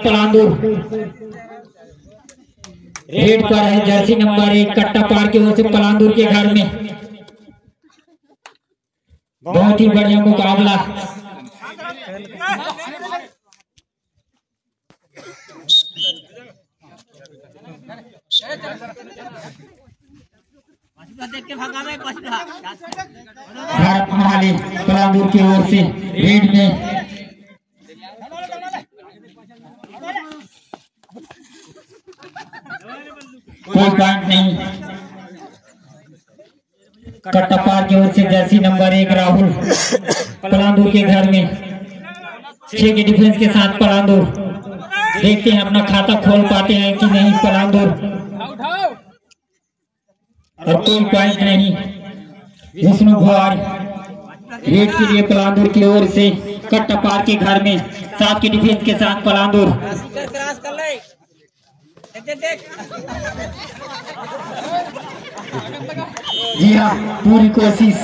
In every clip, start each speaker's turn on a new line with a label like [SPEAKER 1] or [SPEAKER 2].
[SPEAKER 1] पलांदुर red पर है Jersey number 1 कट्टा पार की ओर से पलांदुर के घर में। बहुत ही बढ़िया मुकाबला। भारत महाली पलांदुर की ओर से रेड में कोई पॉइंट नहीं। कट्टापार की ओर से जर्सी नंबर 1 राहुल पलांदुर के घर में 6 के डिफरेंस के साथ पलांदुर। देखते हैं अपना खाता खोल पाते हैं कि नहीं पलांदुर। और कोई पॉइंट नहीं। विष्णु भोर रेड के लिए पलांदुर की ओर से कट्टापार के घर में 7 के डिफेंस के साथ पलांदुर। जी हाँ, पूरी कोशिश।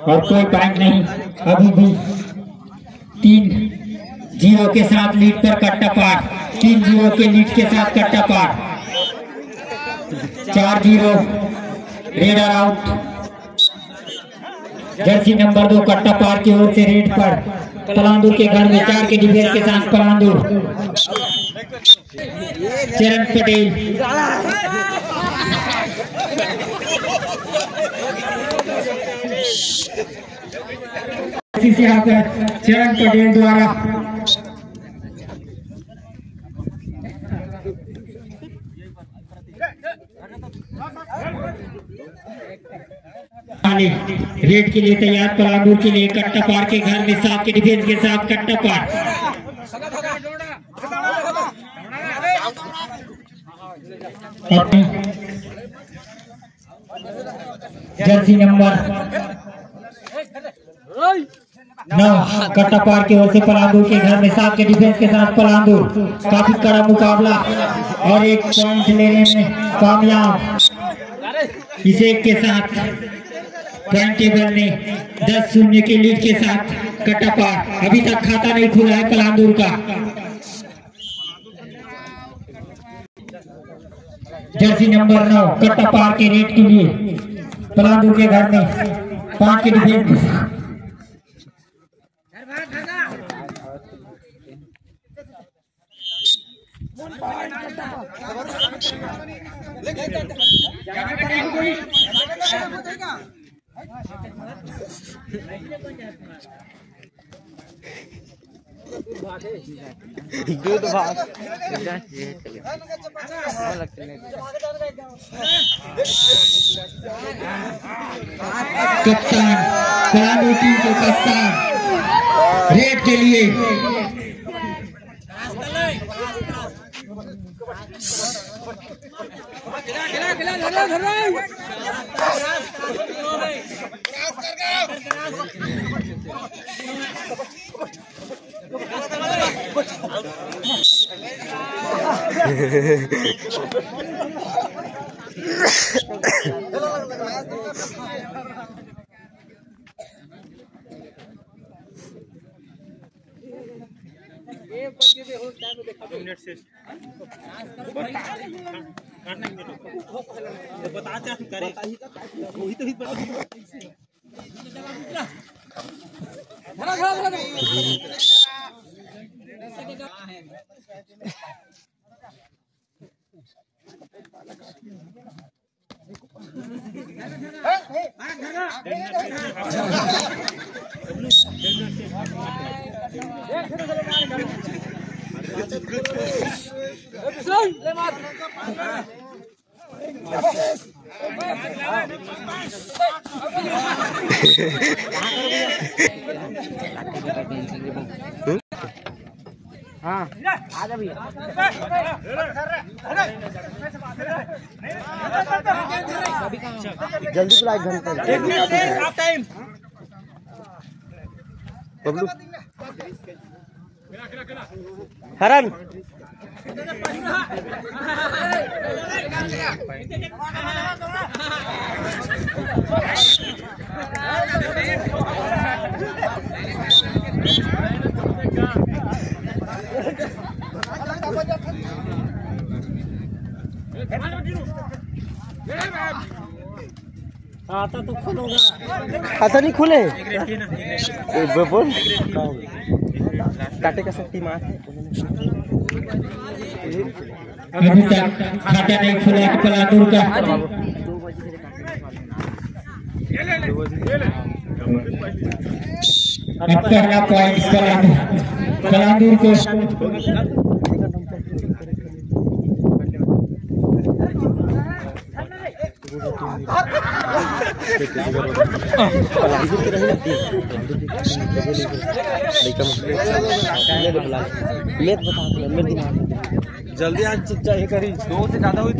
[SPEAKER 1] और कोई पॉइंट नहीं। अभी भी 3-0 के साथ लीड पर कट्टापार। 3-0 के लीड के साथ Kattapar. 4-0 raider out. Jersey number 2 Kattapar की ओर से रेड पर पलांदुर के घर में 4 के डिफेंस के साथ पलांदुर। चरण पटेल यहाँ पर चरण पटेल द्वारा रेड के लिए तैयार पलांदुर के लिए कट्टापार के घर में 7 के डिफेंस के साथ कट्टापार। जर्सी नंबर 9 कट्टापार की ओर से पलांदुर के घर में 7 के डिफेंस के साथ पलांदुर। काफी कड़ा मुकाबला और एक पॉइंट लेने में कामयाब। इस एक के साथ पॉइंट टेबल में 10-0 के लीड के साथ कट्टापार। अभी तक खाता नहीं खुला है पलांदुर का। जर्सी नंबर 9 कट्टापार के रेड के लिए पलांदुर के घर में 5 के डिफेंस।
[SPEAKER 2] दूध भाग
[SPEAKER 1] कप्तान पलांदुर टीम के कप्तान रेड के लिए
[SPEAKER 3] बताते हैं करे वही तो
[SPEAKER 2] हाँ आजा भैया जल्दी बुला घंटा बबलू हरन
[SPEAKER 3] आता तो खोलोगा
[SPEAKER 2] खाता नहीं खुले
[SPEAKER 3] बोल
[SPEAKER 2] काटे का शक्ति मार
[SPEAKER 1] अभी तक खाता नहीं खुला है पलांदूर का। अब पहला पॉइंट पलांदूर को।
[SPEAKER 2] जल्दी आज चाहिए करी 2 से ज्यादा हुई।